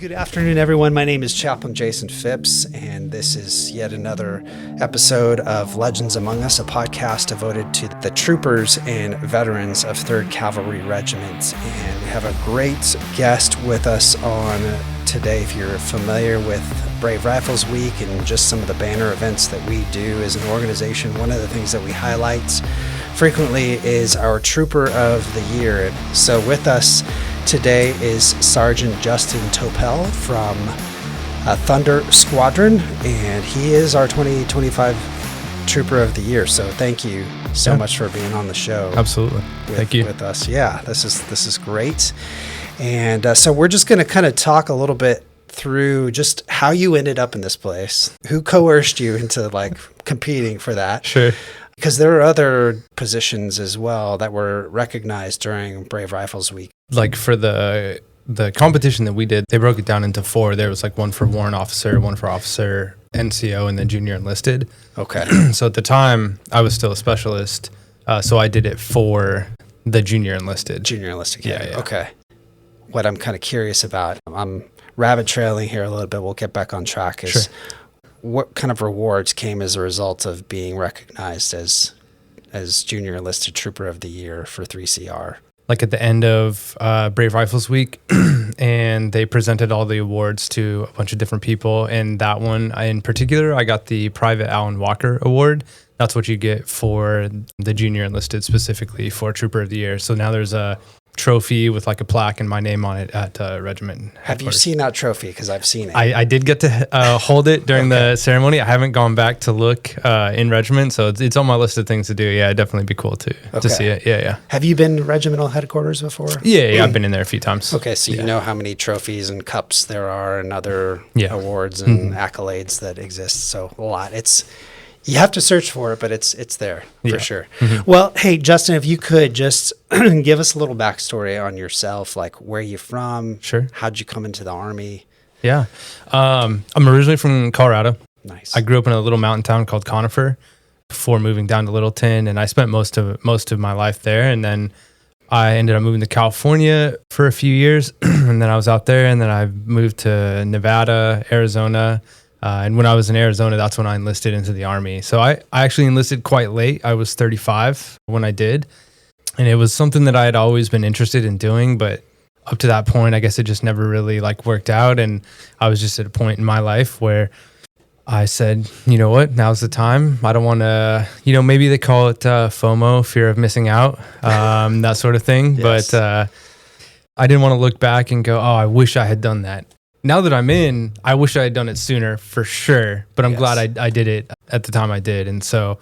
Good afternoon, everyone. My name is Chaplain Jason Phipps, and this is yet another episode of Legends Among Us, a podcast devoted to the troopers and veterans of 3rd Cavalry Regiment. And we have a great guest with us on today. If you're familiar with Brave Rifles Week and just some of the banner events that we do as an organization, one of the things that we highlight frequently is our Trooper of the Year. So with us today is Sergeant Justin Toepel from Thunder Squadron, and he is our 2025 Trooper of the Year. So thank you so much for being on the show. Absolutely. Thank you. With us. Yeah, this is great. And so we're just going to kind of talk a little bit through just how you ended up in this place. Who coerced you into competing for that? Sure. Because there are other positions as well that were recognized during Brave Rifles Week. Like for the competition that we did, they broke it down into 4. There was one for warrant officer, one for officer, NCO, and then junior enlisted. Okay. So at the time, I was still a specialist, so I did it for the junior enlisted. Junior enlisted, yeah. Okay. What I'm kind of curious about, I'm rabbit trailing here a little bit, we'll get back on track, is what kind of rewards came as a result of being recognized as Junior Enlisted Trooper of the Year for 3CR? Like at the end of Brave Rifles Week, and they presented all the awards to a bunch of different people. And that one in particular, I got the Private Alan Walker Award. That's what you get for the Junior Enlisted, specifically for Trooper of the Year. So now there's a trophy with a plaque and my name on it at regiment. Have you seen that trophy? Because I've seen it. I did get to hold it during the ceremony. I haven't gone back to look in regiment, so it's on my list of things to do. Yeah, it'd definitely be cool to see it. Yeah. Have you been regimental headquarters before? Yeah, I've been in there a few times. Okay, so you know how many trophies and cups there are and other awards and accolades that exist. So a lot. You have to search for it, but it's there for sure. Mm-hmm. Well, hey, Justin, if you could just give us a little backstory on yourself, where you from? Sure. How'd you come into the Army? Yeah. I'm originally from Colorado. Nice. I grew up in a little mountain town called Conifer before moving down to Littleton, and I spent most of my life there. And then I ended up moving to California for a few years, and then I was out there, and then I moved to Nevada, Arizona. And when I was in Arizona, that's when I enlisted into the Army. So I actually enlisted quite late. I was 35 when I did. And it was something that I had always been interested in doing. But up to that point, I guess it just never really worked out. And I was just at a point in my life where I said, you know what, now's the time. I don't want to, maybe they call it FOMO, fear of missing out, that sort of thing. Yes. But I didn't want to look back and go, oh, I wish I had done that. Now that I'm in, I wish I had done it sooner for sure, but I'm glad I did it at the time I did. And so,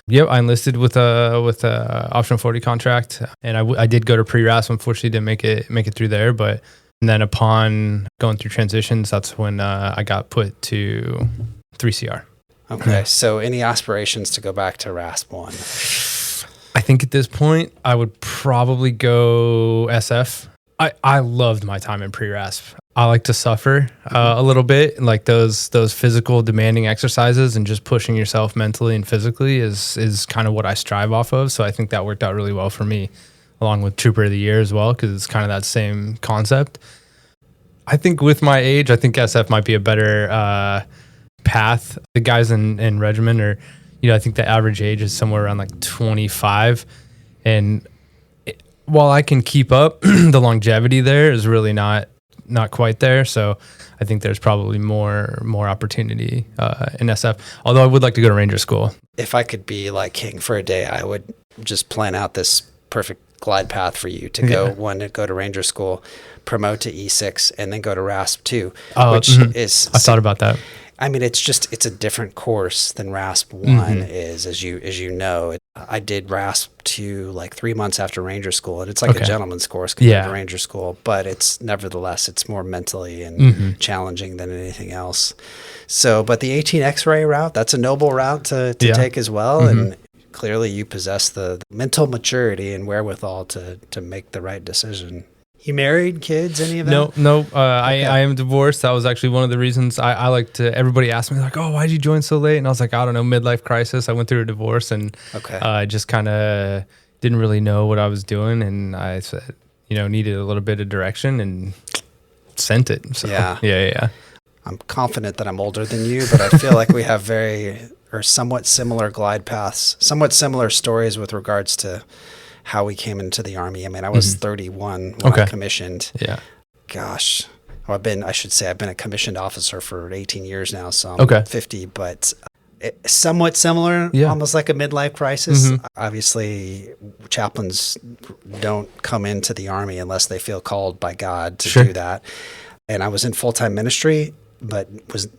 I enlisted with a optional 40 contract, and I did go to pre-RASP. Unfortunately, didn't make it through there, and then upon going through transitions, that's when I got put to 3CR. Okay, so any aspirations to go back to RASP 1? I think at this point, I would probably go SF. I loved my time in pre-RASP. I like to suffer a little bit, those physical demanding exercises and just pushing yourself mentally and physically is kind of what I strive off of. So I think that worked out really well for me, along with Trooper of the Year as well, because it's kind of that same concept. I think with my age, I think SF might be a better path. The guys in regiment are, I think the average age is somewhere around 25, and while I can keep up, the longevity there is really not quite there. So I think there's probably more opportunity in SF. Although I would like to go to Ranger School. If I could be king for a day, I would just plan out this perfect glide path for you to go to Ranger School, promote to E6, and then go to RASP 2, which is... I thought about that. I mean, it's a different course than RASP 1 is, as you know. I did RASP 2 3 months after Ranger School, and it's a gentleman's course compared to Ranger School, but it's more mentally and challenging than anything else. So, but the 18 X-ray route, that's a noble route to take as well, and clearly you possess the mental maturity and wherewithal to make the right decision. You married, kids, any of that? No. I am divorced. That was actually one of the reasons I like to, everybody asked me oh, why did you join so late? And I was I don't know, midlife crisis. I went through a divorce and I just kind of didn't really know what I was doing. And I said, needed a little bit of direction and sent it. So yeah. I'm confident that I'm older than you, but I feel like we have somewhat similar glide paths, somewhat similar stories with regards to how we came into the Army. I mean, I was 31 when I commissioned. Yeah. Gosh. Well, I've been a commissioned officer for 18 years now, so I'm 50, but somewhat similar, almost like a midlife crisis. Obviously, chaplains don't come into the Army unless they feel called by God to do that. And I was in full-time ministry, but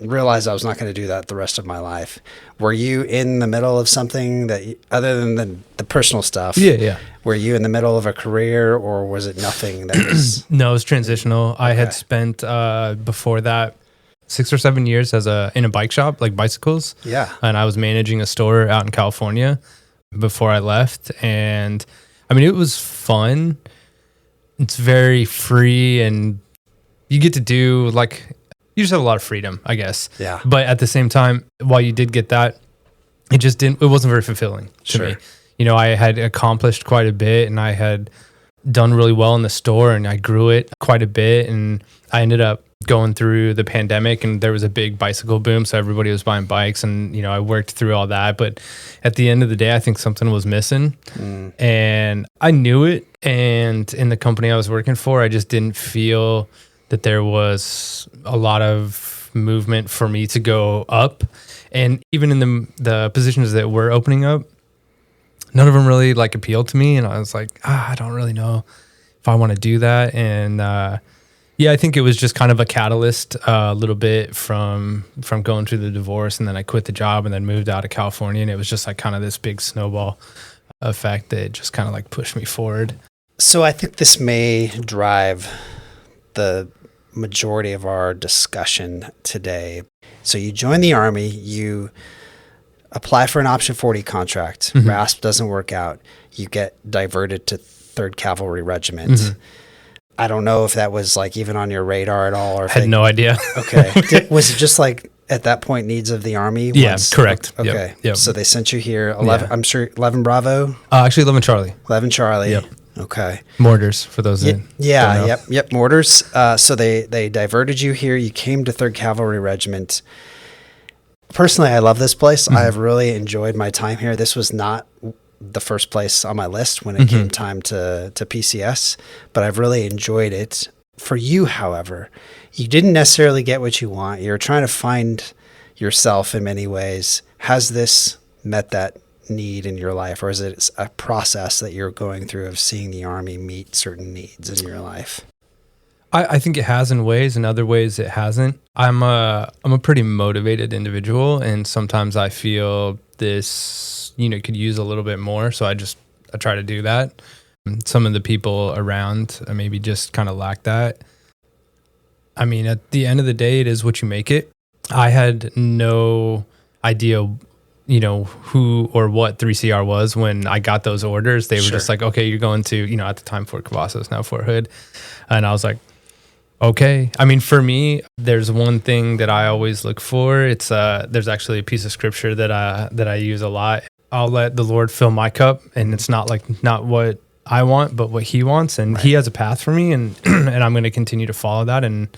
realized I was not going to do that the rest of my life. Were you in the middle of something that, other than the personal stuff? Yeah. Were you in the middle of a career, or was it nothing that was? No, it was transitional. I had spent before that 6 or 7 years in a bike shop, like bicycles. Yeah. And I was managing a store out in California before I left. And I mean, it was fun. It's very free, and you get to do you just have a lot of freedom, I guess. Yeah. But at the same time, while you did get that, it wasn't very fulfilling to me. You know, I had accomplished quite a bit, and I had done really well in the store, and I grew it quite a bit. And I ended up going through the pandemic, and there was a big bicycle boom. So everybody was buying bikes, and, you know, I worked through all that. But at the end of the day, I think something was missing, and I knew it. And in the company I was working for, I just didn't feel that there was a lot of movement for me to go up. And even in the positions that were opening up, none of them really appealed to me. And I was like, I don't really know if I want to do that. And I think it was just kind of a catalyst a little bit from going through the divorce. And then I quit the job and then moved out of California. And it was just kind of this big snowball effect that just kind of pushed me forward. So I think this may drive the majority of our discussion today. So you join the Army, you apply for an Option 40 contract, RASP doesn't work out, you get diverted to 3rd Cavalry Regiment. I don't know if that was even on your radar at all, or if I had no idea. Okay. Was it just at that point needs of the Army? Yeah, correct. Okay. Yep. So they sent you here, 11, I'm sure 11 Bravo? Actually 11 Charlie. 11 Charlie. Yep. Okay. Mortars, for those that don't know. Yep, mortars. So they diverted you here. You came to 3rd Cavalry Regiment. Personally, I love this place. I have really enjoyed my time here. This was not the first place on my list when it came time to PCS, but I've really enjoyed it. For you, however, you didn't necessarily get what you want. You're trying to find yourself in many ways. Has this met that need in your life, or is it a process that you're going through of seeing the Army meet certain needs in your life? I think it has in ways, in other ways it hasn't. I'm a pretty motivated individual, and sometimes I feel this, could use a little bit more. So I try to do that. Some of the people around maybe just kind of lack that. I mean, at the end of the day, it is what you make it. I had no idea who or what 3CR was when I got those orders. They were just okay, you're going to, at the time Fort Cavazos, now Fort Hood. And I was like, okay. I mean, for me, there's one thing that I always look for. It's there's actually a piece of scripture that I use a lot. I'll let the Lord fill my cup, and it's not what I want, but what He wants. And He has a path for me, and and I'm going to continue to follow that and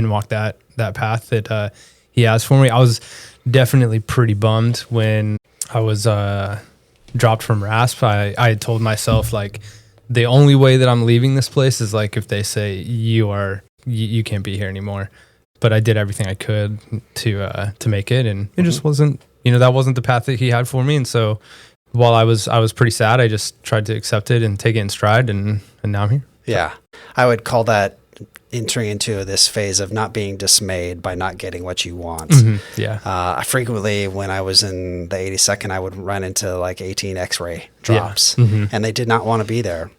walk that path that He has for me. I was definitely pretty bummed when I was dropped from RASP. I had told myself the only way that I'm leaving this place is if they say you can't be here anymore. But I did everything I could to make it, and it just wasn't, that wasn't the path that He had for me. And so while I was pretty sad, I just tried to accept it and take it in stride, and now I'm here. Yeah. I would call that entering into this phase of not being dismayed by not getting what you want. Yeah. I frequently, when I was in the 82nd, I would run into 18 X-ray drops, and they did not want to be there.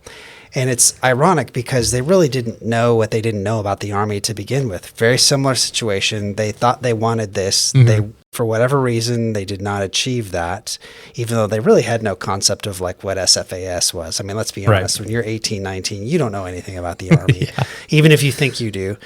And it's ironic because they really didn't know what they didn't know about the Army to begin with. Very similar situation. They thought they wanted this. They, for whatever reason, they did not achieve that, even though they really had no concept of what SFAS was. I mean, let's be honest. When you're 18, 19, you don't know anything about the Army, even if you think you do.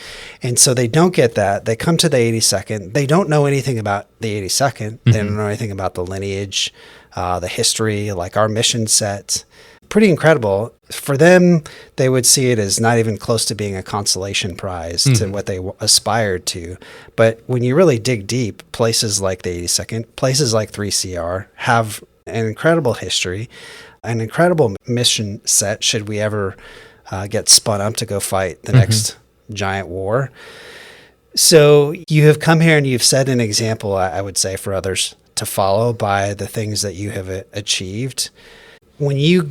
And so they don't get that. They come to the 82nd. They don't know anything about the 82nd. They don't know anything about the lineage, the history, our mission set. pretty incredible. For them, they would see it as not even close to being a consolation prize to what they aspired to. But when you really dig deep, places like the 82nd, places like 3CR have an incredible history, an incredible mission set should we ever get spun up to go fight the next giant war. So you have come here and you've set an example, I would say, for others to follow by the things that you have achieved. When you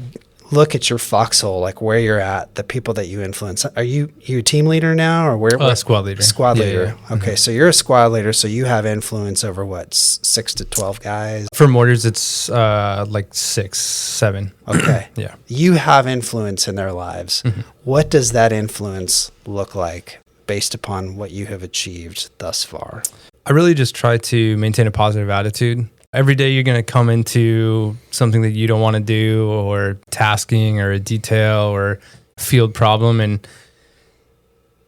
look at your foxhole, like where you're at, the people that you influence, are you a team leader now, or where? Squad leader. Squad leader. Yeah. Okay, so you're a squad leader, so you have influence over what, 6 to 12 guys? For mortars, it's like 6, 7. Okay. Yeah. You have influence in their lives. What does that influence look like based upon what you have achieved thus far? I really just try to maintain a positive attitude. Every day you're going to come into something that you don't want to do, or tasking or a detail or field problem. And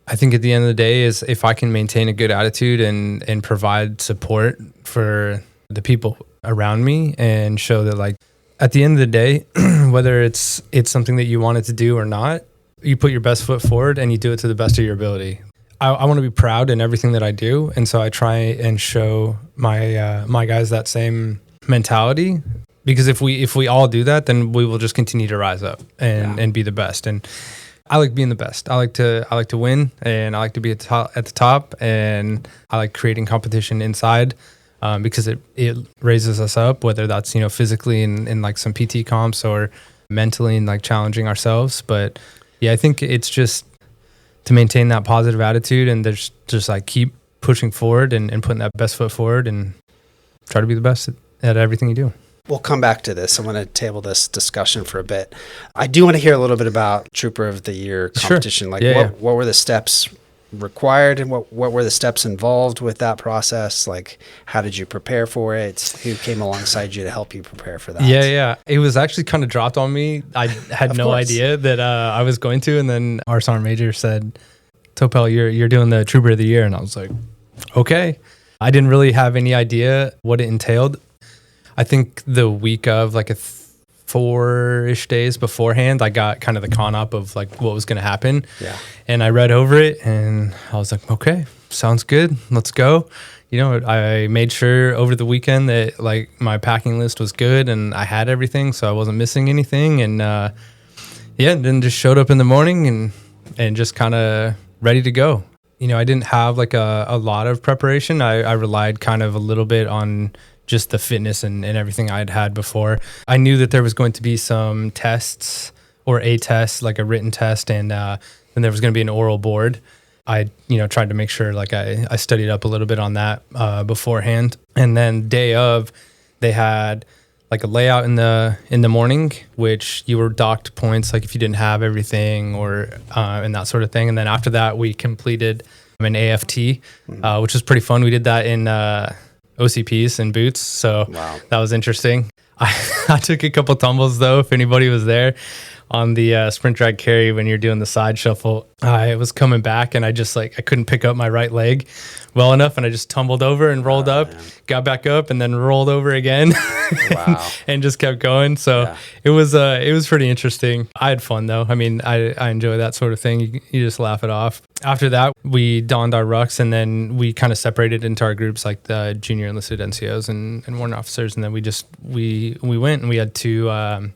I think at the end of the day is if I can maintain a good attitude and provide support for the people around me and show that, like, at the end of the day, whether it's something that you wanted to do or not, you put your best foot forward and you do it to the best of your ability. I want to be proud in everything that I do, and so I try and show my guys that same mentality. Because if we all do that, then we will just continue to rise up and be the best. And I like being the best. I like to win, and I like to be at the top, and I like creating competition inside because it raises us up, whether that's physically in like some PT comps or mentally and like challenging ourselves. But yeah, I think it's just to maintain that positive attitude and just like keep pushing forward and putting that best foot forward and try to be the best at everything you do. We'll come back to this. I want to table this discussion for a bit. I do want to hear a little bit about Trooper of the Year competition. Sure. Like what were the steps required and what were the steps involved with that process? Like, how did you prepare for it? Who came alongside you to help you prepare for that? Yeah. It was actually kind of dropped on me. I had no idea that I was going to. And then our sergeant major said, Toepel, you're doing the Trooper of the Year. And I was like, okay. I didn't really have any idea what it entailed. I think the week of, like, 4-ish days beforehand, I got kind of the con up of like what was going to happen. Yeah. And I read over it and I was like, okay, sounds good. Let's go. I made sure over the weekend that like my packing list was good and I had everything, so I wasn't missing anything. And then just showed up in the morning and just kind of ready to go. I didn't have like a lot of preparation. I relied kind of a little bit on just the fitness and everything I'd had before. I knew that there was going to be some tests, or a test, like a written test, and then there was going to be an oral board. I, tried to make sure like I studied up a little bit on that beforehand. And then day of, they had like a layout in the morning, which you were docked points, like if you didn't have everything or and that sort of thing. And then after that, we completed an AFT, which was pretty fun. We did that in OCPs and boots, so that was interesting. I took a couple tumbles though, if anybody was there, on the sprint drag carry when you're doing the side shuffle. I was coming back and I couldn't pick up my right leg well enough, and I just tumbled over and rolled up, got back up, and then rolled over again. And just kept going. So it was pretty interesting. I had fun though. I mean, I enjoy that sort of thing. You just laugh it off. After that, we donned our rucks, and then we kind of separated into our groups, like the junior enlisted NCOs and warrant officers. And then we went and we had 2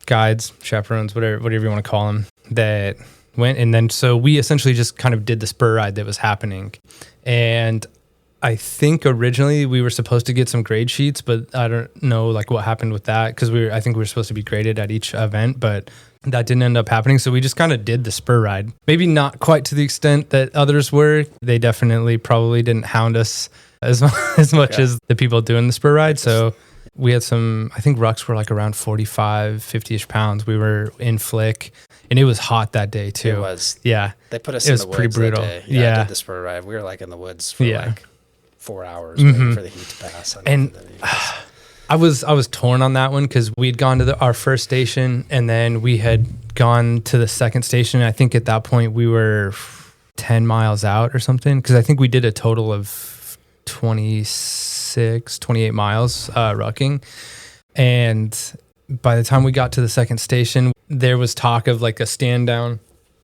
guides, chaperones, whatever you want to call them, that went. And then so we essentially just kind of did the spur ride that was happening. And I think originally we were supposed to get some grade sheets, but I don't know like what happened with that, because I think we were supposed to be graded at each event, but that didn't end up happening. So we just kind of did the spur ride. Maybe not quite to the extent that others were. They definitely probably didn't hound us as much as the people doing the spur ride. So we had some, I think rucks were like around 45, 50-ish pounds. We were in flick, and it was hot that day too. It was. Yeah. They put us in the woods pretty brutal. that day. I did the spur ride. We were like in the woods for like 4 hours waiting for the heat to pass. And I was torn on that one, because we'd gone to our first station, and then we had gone to the second station. I think at that point we were 10 miles out or something, because I think we did a total of 28 miles rucking. And by the time we got to the second station, there was talk of like a stand down.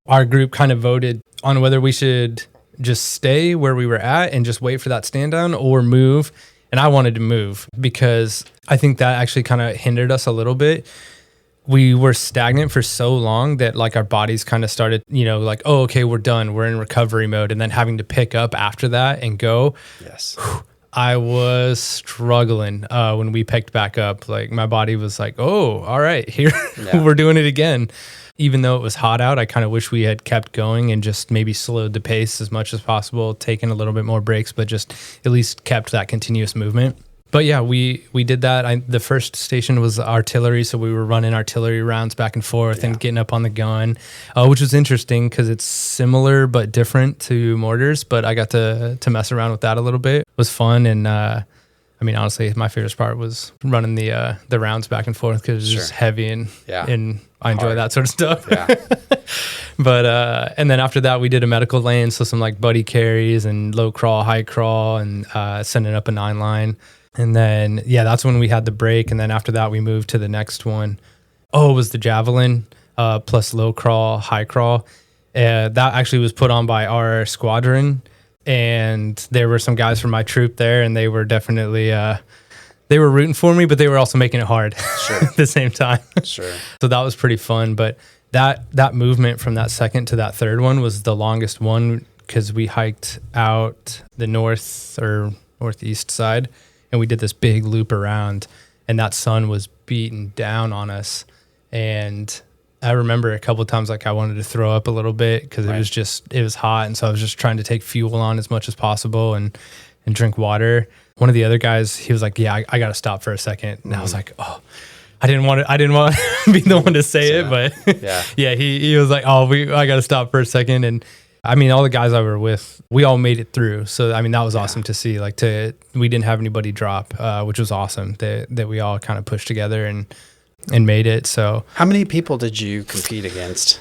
Our group kind of voted on whether we should just stay where we were at and just wait for that stand down or move. And I wanted to move because I think that actually kind of hindered us a little bit. We were stagnant for so long that like our bodies kind of started, like, oh, okay, we're done. We're in recovery mode. And then having to pick up after that and go. Yes. I was struggling when we picked back up. Like my body was like, oh, all right, here we're doing it again. Even though it was hot out, I kind of wish we had kept going and just maybe slowed the pace as much as possible, taken a little bit more breaks, but just at least kept that continuous movement. But yeah, we did that. The first station was artillery, so we were running artillery rounds back and forth and getting up on the gun, which was interesting because it's similar but different to mortars. But I got to mess around with that a little bit. It was fun, and honestly, my favorite part was running the rounds back and forth because it's just heavy and I enjoy that sort of stuff. Yeah. But and then after that, we did a medical lane, so some like buddy carries and low crawl, high crawl, and sending up a 9-line. And then, that's when we had the break. And then after that, we moved to the next one. Oh, it was the javelin plus low crawl, high crawl. That actually was put on by our squadron. And there were some guys from my troop there, and they were definitely, they were rooting for me, but they were also making it hard at the same time. Sure. So that was pretty fun. But that movement from that second to that third one was the longest one because we hiked out the north or northeast side. And we did this big loop around, and that sun was beating down on us. And I remember a couple of times, like I wanted to throw up a little bit because it was hot. And so I was just trying to take fuel on as much as possible and drink water. One of the other guys, he was like, I got to stop for a second. And I was like, oh, I didn't want to be the one to say it, but he was like, oh, I got to stop for a second. And all the guys I were with, we all made it through. So, that was awesome to see. We didn't have anybody drop, which was awesome that we all kind of pushed together and made it. So, how many people did you compete against?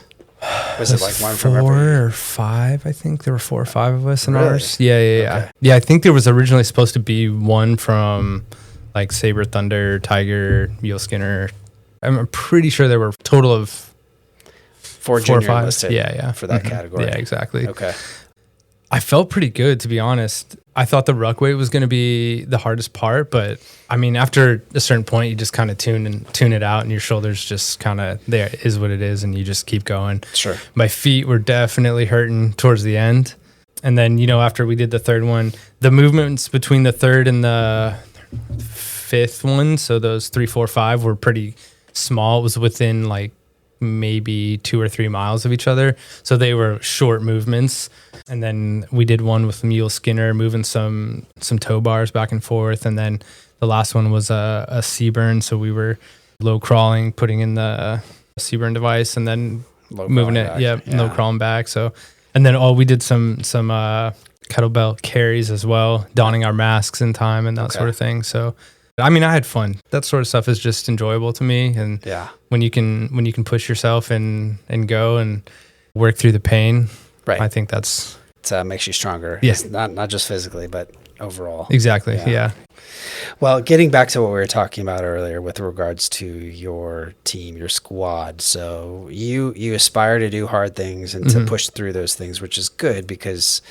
Was it like one from every? 4 or 5, I think. There were 4 or 5 of us in ours. Yeah. Okay. Yeah, I think there was originally supposed to be one from like Saber Thunder, Tiger, Mule Skinner. I'm pretty sure there were a total of 4 or 5 listed for that category. Yeah, exactly. Okay. I felt pretty good, to be honest. I thought the ruck weight was going to be the hardest part, but after a certain point, you just kind of tune it out, and your shoulders just kind of, there is what it is, and you just keep going. Sure. My feet were definitely hurting towards the end. And then, after we did the third one, the movements between the third and the fifth one, so those 3, 4, 5 were pretty small. It was within like maybe 2 or 3 miles of each other. So they were short movements. And then we did one with Mule Skinner, moving some tow bars back and forth. And then the last one was a Seaburn. So we were low crawling, putting in the Seaburn device, and then moving it. Low crawling back. So, and then we did some kettlebell carries as well, donning our masks in time and that sort of thing. So, I had fun. That sort of stuff is just enjoyable to me. And when you can push yourself and go and work through the pain, I think it makes you stronger. Yeah. It's not just physically, but overall. Exactly. Yeah. Well, getting back to what we were talking about earlier with regards to your team, your squad. So you aspire to do hard things and to push through those things, which is good because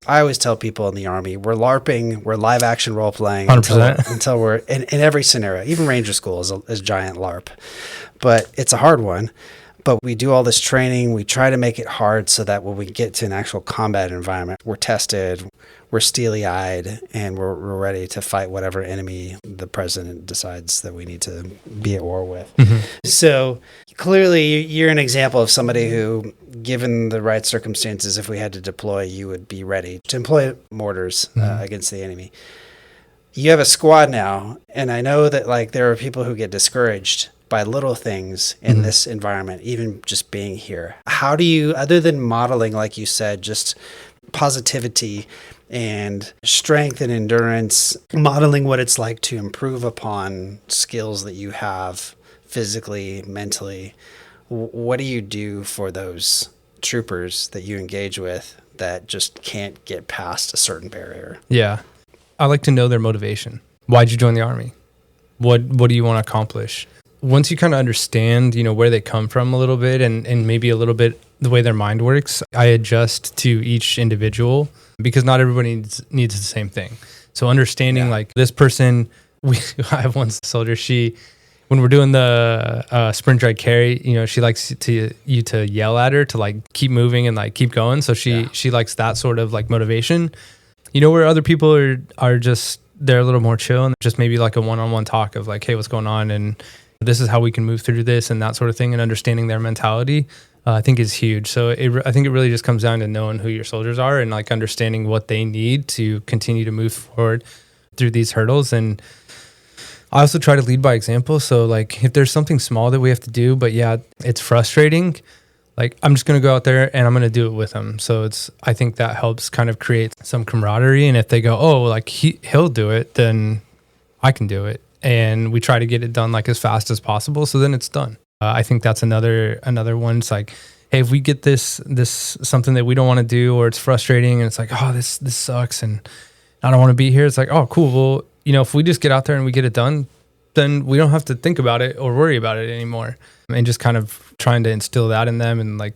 I always tell people in the Army, we're LARPing, we're live action role playing 100%. until we're in every scenario. Even Ranger School is a giant LARP, but it's a hard one. But we do all this training. We try to make it hard so that when we get to an actual combat environment, we're tested, we're steely-eyed, and we're ready to fight whatever enemy the president decides that we need to be at war with. So clearly, you're an example of somebody who, given the right circumstances, if we had to deploy, you would be ready to employ mortars against the enemy. You have a squad now, and I know that there are people who get discouraged by little things in this environment, even just being here. How do you, other than modeling, like you said, just positivity and strength and endurance, modeling what it's like to improve upon skills that you have physically, mentally, what do you do for those troopers that you engage with that just can't get past a certain barrier? Yeah. I like to know their motivation. Why'd you join the Army? What do you want to accomplish? once you kind of understand, where they come from a little bit and maybe a little bit the way their mind works, I adjust to each individual because not everybody needs the same thing. So understanding like this person, I have one soldier, when we're doing the sprint drag carry, she likes you to yell at her to like keep moving and like keep going. So she likes that sort of like motivation, where other people are just, they're a little more chill and just maybe like a one-on-one talk of like, hey, what's going on? And this is how we can move through this and that sort of thing. And understanding their mentality, I think is huge. So I think it really just comes down to knowing who your soldiers are and like understanding what they need to continue to move forward through these hurdles. And I also try to lead by example. So like if there's something small that we have to do, but it's frustrating, like I'm just going to go out there and I'm going to do it with them. So I think that helps kind of create some camaraderie. And if they go, oh, like he'll do it, then I can do it. And we try to get it done like as fast as possible. So then it's done. I think that's another one. It's like, hey, if we get this something that we don't want to do, or it's frustrating and it's like, oh, this sucks and I don't want to be here. It's like, oh, cool. Well, if we just get out there and we get it done, then we don't have to think about it or worry about it anymore. And just kind of trying to instill that in them. And like,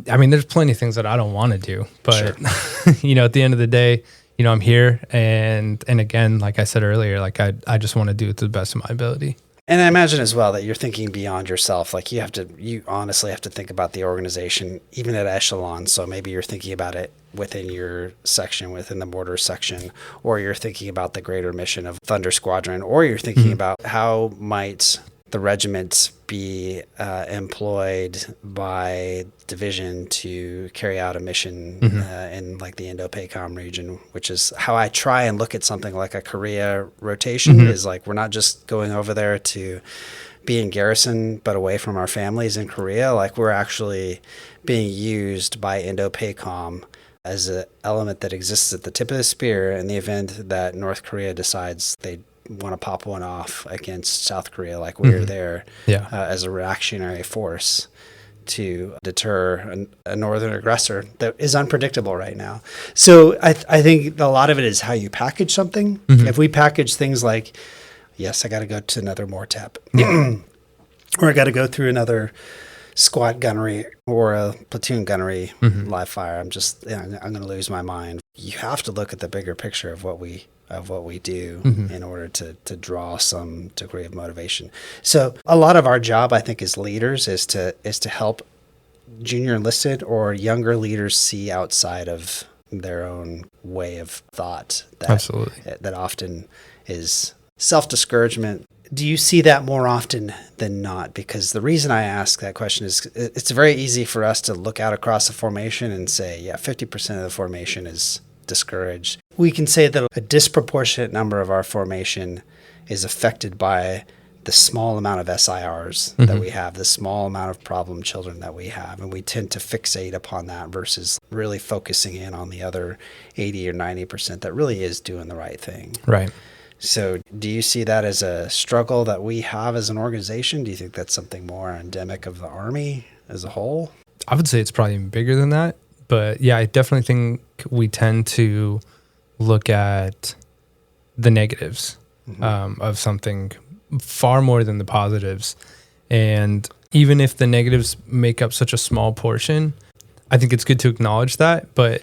I mean, there's plenty of things that I don't want to do, but sure. At the end of the day, I'm here. And again, like I said earlier, like I just want to do it to the best of my ability. And I imagine as well that you're thinking beyond yourself. Like you honestly have to think about the organization, even at echelon. So maybe you're thinking about it within your section, within the mortar section, or you're thinking about the greater mission of Thunder Squadron, or you're thinking about how might the regiment be employed by division to carry out a mission in like the Indo-PACOM region, which is how I try and look at something like a Korea rotation is like, we're not just going over there to be in garrison, but away from our families in Korea. Like we're actually being used by Indo-PACOM as an element that exists at the tip of the spear in the event that North Korea decides they want to pop one off against South Korea. Like we're there as a reactionary force to deter a northern aggressor that is unpredictable right now. So I think a lot of it is how you package something. If we package things like, yes, I got to go to another MORTAP, or I got to go through another squad gunnery or a platoon gunnery live fire, I'm going to lose my mind. You have to look at the bigger picture of what we do in order to draw some degree of motivation. So a lot of our job, I think, as leaders is to help junior enlisted or younger leaders see outside of their own way of thought that often is self-discouragement. Do you see that more often than not? Because the reason I ask that question is it's very easy for us to look out across a formation and say, 50% of the formation is discouraged. We can say that a disproportionate number of our formation is affected by the small amount of SIRs that we have, the small amount of problem children that we have, and we tend to fixate upon that versus really focusing in on the other 80 or 90% that really is doing the right thing. Right. So do you see that as a struggle that we have as an organization? Do you think that's something more endemic of the Army as a whole? I would say it's probably even bigger than that. But yeah, I definitely think we tend to look at the negatives of something far more than the positives. And even if the negatives make up such a small portion, I think it's good to acknowledge that, but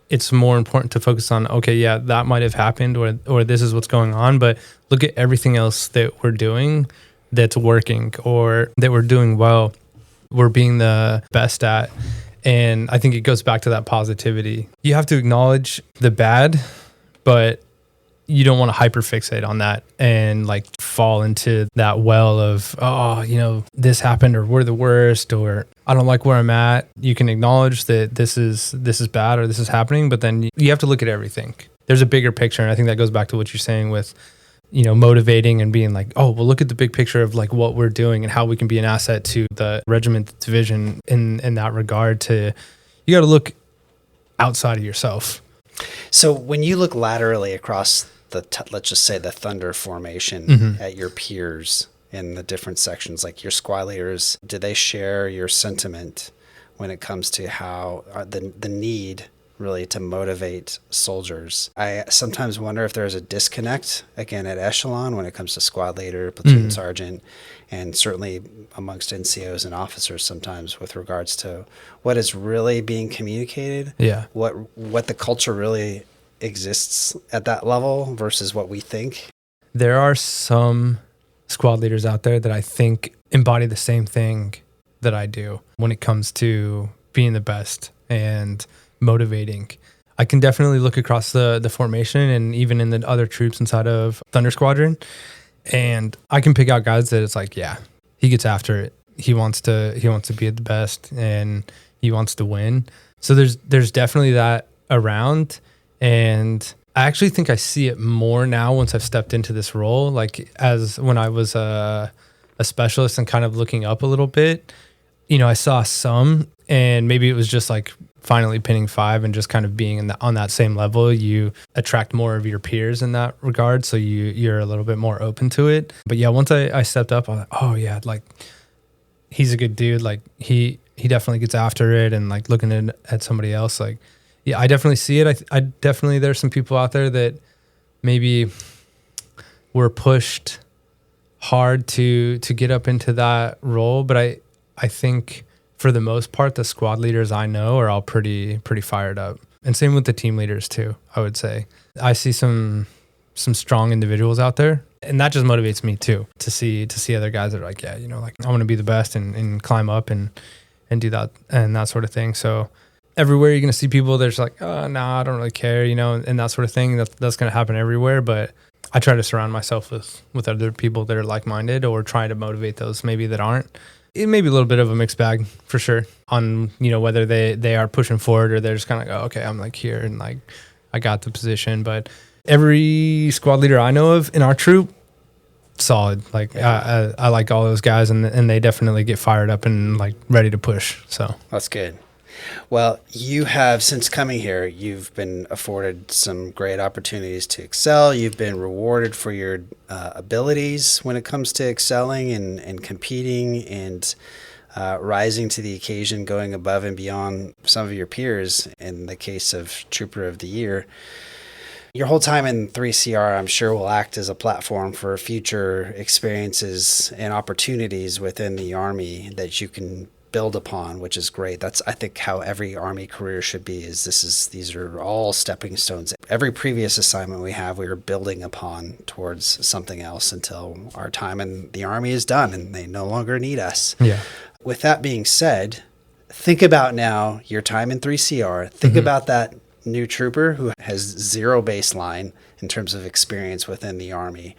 it's more important to focus on, okay, yeah, that might have happened or this is what's going on, but look at everything else that we're doing that's working or that we're doing well, we're being the best at. And I think it goes back to that positivity. You have to acknowledge the bad, but you don't want to hyperfixate on that and like fall into that well of, this happened or we're the worst or I don't like where I'm at. You can acknowledge that this is bad or this is happening, but then you have to look at everything. There's a bigger picture. And I think that goes back to what you're saying with, motivating and being like, oh, well, look at the big picture of like what we're doing and how we can be an asset to the regiment division in that regard. You got to look outside of yourself. So when you look laterally across let's just say the Thunder formation at your peers in the different sections, like your squad leaders, do they share your sentiment when it comes to how the need really to motivate soldiers. I sometimes wonder if there's a disconnect, again, at echelon when it comes to squad leader, platoon sergeant, and certainly amongst NCOs and officers sometimes with regards to what is really being communicated, what the culture really exists at that level versus what we think. There are some squad leaders out there that I think embody the same thing that I do when it comes to being the best and motivating. I can definitely look across the formation and even in the other troops inside of Thunder Squadron, and I can pick out guys that it's like, yeah, he gets after it. He wants to be the best and he wants to win. So there's definitely that around, and I actually think I see it more now once I've stepped into this role. Like as when I was a specialist and kind of looking up a little bit, you know, I saw some, and maybe it was just like finally pinning 5 and just kind of being on that same level. You attract more of your peers in that regard, so you're a little bit more open to it. But yeah, once I stepped up, I'm like, oh yeah, like he's a good dude. Like he definitely gets after it, and like looking at somebody else, like, yeah, I definitely see it. I definitely, there's some people out there that maybe were pushed hard to get up into that role, but I think for the most part, the squad leaders I know are all pretty fired up, and same with the team leaders too. I would say I see some strong individuals out there, and that just motivates me too to see other guys that are like, yeah, you know, like I want to be the best and climb up and do that and that sort of thing. So everywhere you're going to see people that's like, oh, no, I don't really care, you know, and that sort of thing. That's going to happen everywhere. But I try to surround myself with other people that are like-minded, or try to motivate those maybe that aren't. It may be a little bit of a mixed bag for sure on, you know, whether they are pushing forward or they're just kind of like, oh, okay, I'm like here and like I got the position. But every squad leader I know of in our troop, solid. Like I like all those guys, and they definitely get fired up and like ready to push. So that's good. Well, you have, since coming here, you've been afforded some great opportunities to excel. You've been rewarded for your abilities when it comes to excelling and competing and rising to the occasion, going above and beyond some of your peers in the case of Trooper of the Year. Your whole time in 3CR, I'm sure, will act as a platform for future experiences and opportunities within the Army that you can build upon, which is great. That's, I think, how every Army career should be. These are all stepping stones. Every previous assignment we are building upon towards something else until our time in the Army is done and they no longer need us. Yeah. With that being said, think about now your time in 3CR. Think about that new trooper who has zero baseline in terms of experience within the Army.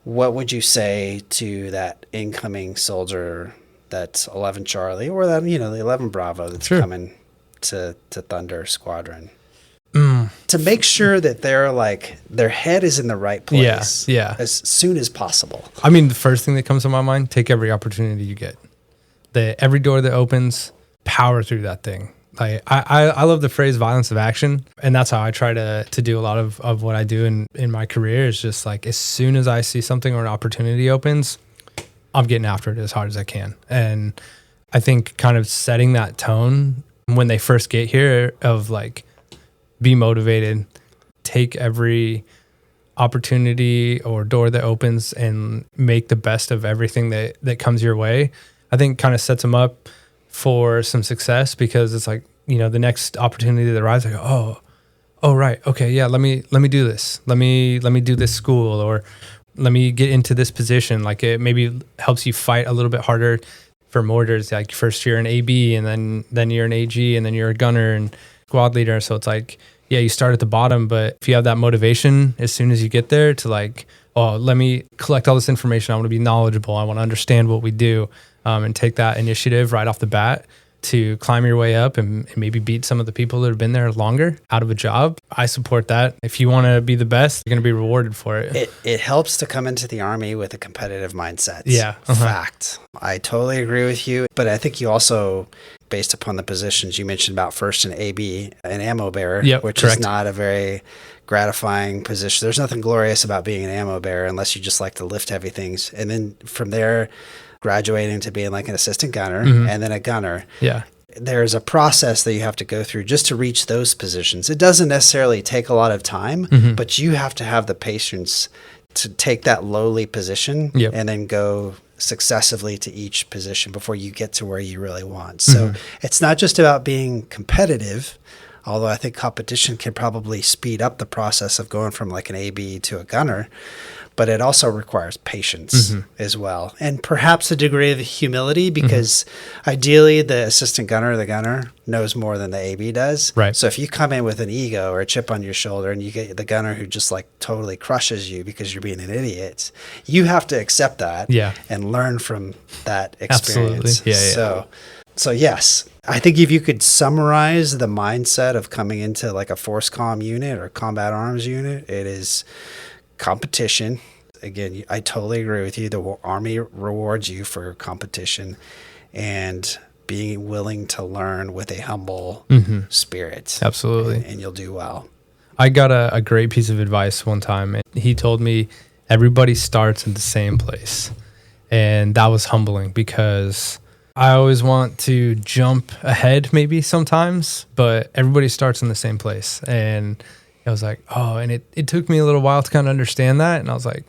What would you say to that incoming soldier that's 11 Charlie, or that, you know, the 11 Bravo that's coming to Thunder Squadron, to make sure that they're like, their head is in the right place as soon as possible? I mean, the first thing that comes to my mind, take every opportunity you get. Every door that opens, power through that thing. Like I love the phrase violence of action, and that's how I try to do a lot of what I do in my career. Is just like, as soon as I see something or an opportunity opens, I'm getting after it as hard as I can. And I think kind of setting that tone when they first get here of like, be motivated, take every opportunity or door that opens and make the best of everything that comes your way, I think kind of sets them up for some success, because it's like, you know, the next opportunity that arises, I go, oh, right. Okay. Yeah. Let me do this. Let me do this school, or let me get into this position. Like, it maybe helps you fight a little bit harder for mortars. Like, first you're an AB, and then you're an AG, and then you're a gunner and squad leader. So it's like, yeah, you start at the bottom, but if you have that motivation as soon as you get there to like, oh, let me collect all this information. I want to be knowledgeable. I want to understand what we do, and take that initiative right off the bat to climb your way up and maybe beat some of the people that have been there longer out of a job. I support that. If you want to be the best, you're going to be rewarded for it. It helps to come into the Army with a competitive mindset. Yeah. Fact. I totally agree with you. But I think you also, based upon the positions you mentioned about first an AB, an ammo bearer, which is not a very gratifying position. There's nothing glorious about being an ammo bearer unless you just like to lift heavy things. And then from there, graduating to being like an assistant gunner and then a gunner. Yeah. there's a process that you have to go through just to reach those positions. It doesn't necessarily take a lot of time, but you have to have the patience to take that lowly position and then go successively to each position before you get to where you really want. So it's not just about being competitive, although I think competition can probably speed up the process of going from like an AB to a gunner, but it also requires patience as well. And perhaps a degree of humility, because ideally the assistant gunner or the gunner knows more than the AB does. Right. So if you come in with an ego or a chip on your shoulder and you get the gunner who just like totally crushes you because you're being an idiot, you have to accept that and learn from that experience. Absolutely. So yes, I think if you could summarize the mindset of coming into like a force comm unit or combat arms unit, it is competition. Again, I totally agree with you. The Army rewards you for competition and being willing to learn with a humble spirit. Absolutely. And you'll do well. I got a great piece of advice one time. And he told me everybody starts in the same place. And that was humbling, because I always want to jump ahead maybe sometimes, but everybody starts in the same place. And I was like, oh, and it took me a little while to kind of understand that. And I was like,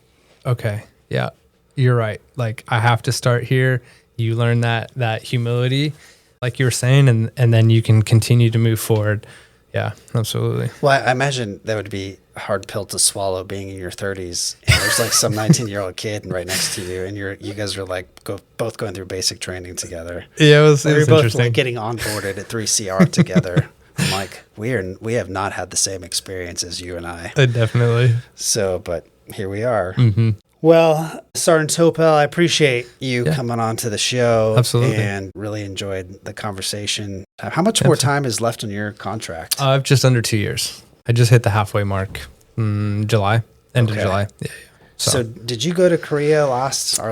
okay, yeah, you're right. Like, I have to start here. You learn that humility, like you were saying, and then you can continue to move forward. Yeah, absolutely. Well, I imagine that would be a hard pill to swallow, being in your 30s and there's like some 19-year-old kid right next to you, and you guys are like both going through basic training together. Yeah, it was both interesting. like getting onboarded at 3CR together. I'm like, we have not had the same experience as you and I. Definitely. So, but here we are. Well, Sergeant Toepel, I appreciate you coming on to the show. Absolutely. And really enjoyed the conversation. How much more time is left on your contract? Just under 2 years. I just hit the halfway mark. July, end of July. Yeah. So did you go to Korea last? So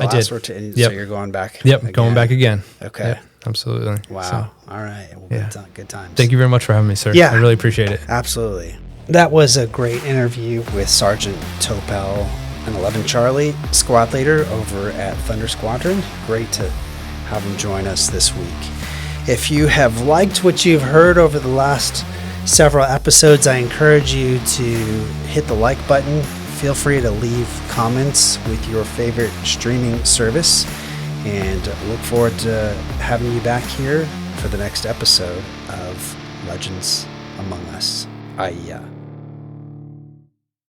you're going back? Yep, again? Going back again. Okay. Yep, absolutely. Wow. So, all right. Well, good times. Thank you very much for having me, sir. Yeah. I really appreciate it. Absolutely. That was a great interview with Sergeant Toepel, an 11 Charlie squad leader over at Thunder Squadron. Great to have him join us this week. If you have liked what you've heard over the last several episodes, I encourage you to hit the like button. Feel free to leave comments with your favorite streaming service, and look forward to having you back here for the next episode of Legends Among Us. Aiya.